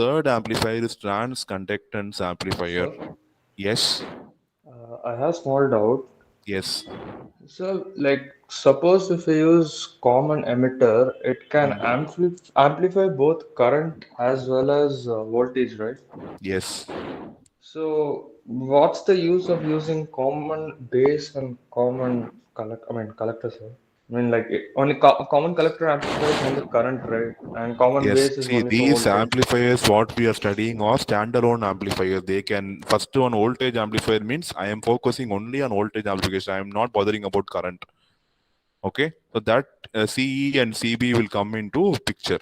third amplifier is trans-conductance amplifier. Sir, Yes, I have small doubt. yes. So, like, suppose if we use common emitter, it can Mhm. amplify both current as well as voltage, right? Yes. So, what's the use of using common base and common collector, sir? I mean, like, only common collector amplifies only current, right? And common Yes, base is see only for these voltage. amplifiers what we are studying are standalone amplifiers. They can first one voltage amplifier means I am focusing only on voltage amplification. I am not bothering about current. Okay, so that CE and CB will come into picture.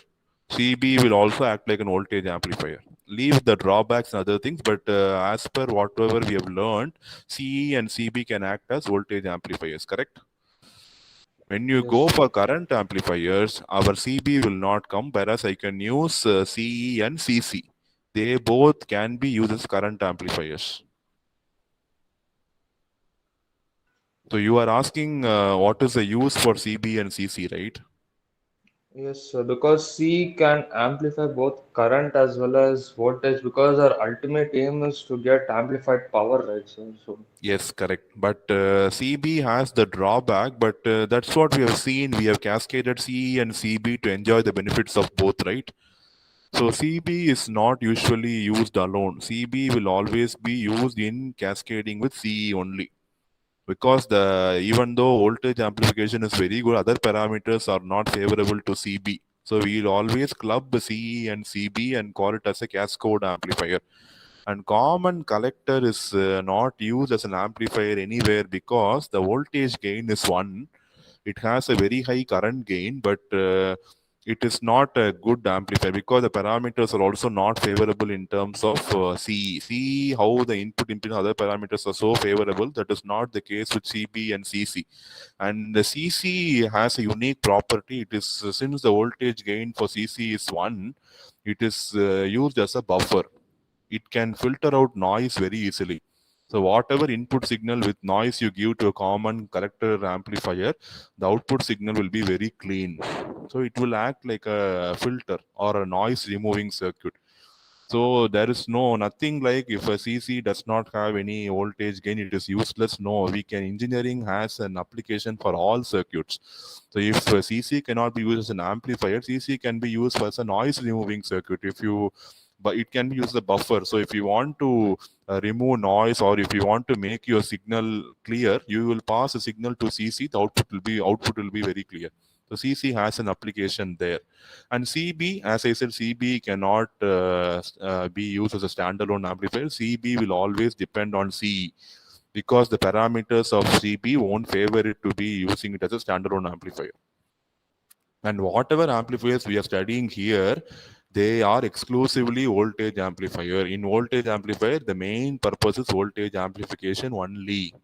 CB will also act like an voltage amplifier. Leave the drawbacks and other things, but as per whatever we have learned, CE and CB can act as voltage amplifiers. Correct? When you Yes, go sir. for current amplifiers, our CB will not come, whereas I can use CE and CC. They both can be used as current amplifiers. So you are asking what is the use for CB and CC, right? Yes, sir. Because C can amplify both current as well as voltage because our ultimate aim is to get amplified power, right, sir? So, Yes, correct. But CB has the drawback, but that's what we have seen. We have cascaded CE and CB to enjoy the benefits of both, right? So CB is not usually used alone. CB will always be used in cascading with CE only. Because the even though voltage amplification is very good, other parameters are not favorable to CB. So we'll always club CE and CB and call it as a cascade amplifier. And common collector is not used as an amplifier anywhere because the voltage gain is one. It has a very high current gain, but it is not a good amplifier because the parameters are also not favorable in terms of CE. See how the input impedance other parameters are so favorable. That is not the case with CB and CC. And the CC has a unique property. It is since the voltage gain for CC is one, it is used as a buffer. It can filter out noise very easily. So whatever input signal with noise you give to a common collector amplifier, the output signal will be very clean. So it will act like a filter or a noise removing circuit. So there is nothing like if a CC does not have any voltage gain, it is useless. No, we can engineering has an application for all circuits. So if a CC cannot be used as an amplifier, CC can be used as a noise removing circuit. If you but it can be used as a buffer. So if you want to remove noise or if you want to make your signal clear, you will pass a signal to CC. The output will be very clear. So CC has an application there. And CB, as I said, CB cannot be used as a standalone amplifier. CB will always depend on CE because the parameters of CB won't favor it to be using it as a standalone amplifier. And whatever amplifiers we are studying here, they are exclusively voltage amplifier. In voltage amplifier, the main purpose is voltage amplification only.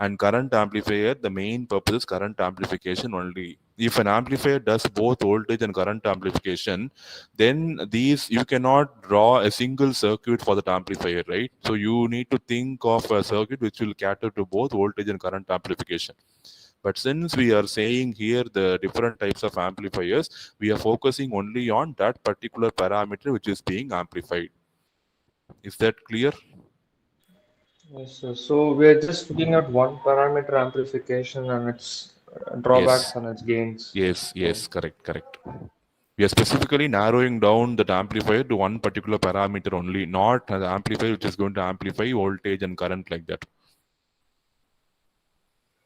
And current amplifier, the main purpose is current amplification only. If an amplifier does both voltage and current amplification, then these you cannot draw a single circuit for that amplifier, right? So you need to think of a circuit which will cater to both voltage and current amplification. But since we are saying here the different types of amplifiers, we are focusing only on that particular parameter which is being amplified. Is that clear? yes, sir. So we are just looking at one parameter amplification and its Yes. drawbacks and its gains. Yes, So, yes, correct, correct. We are specifically narrowing down that amplifier to one particular parameter only, not an amplifier which is going to amplify voltage and current like that.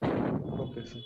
okay, sir.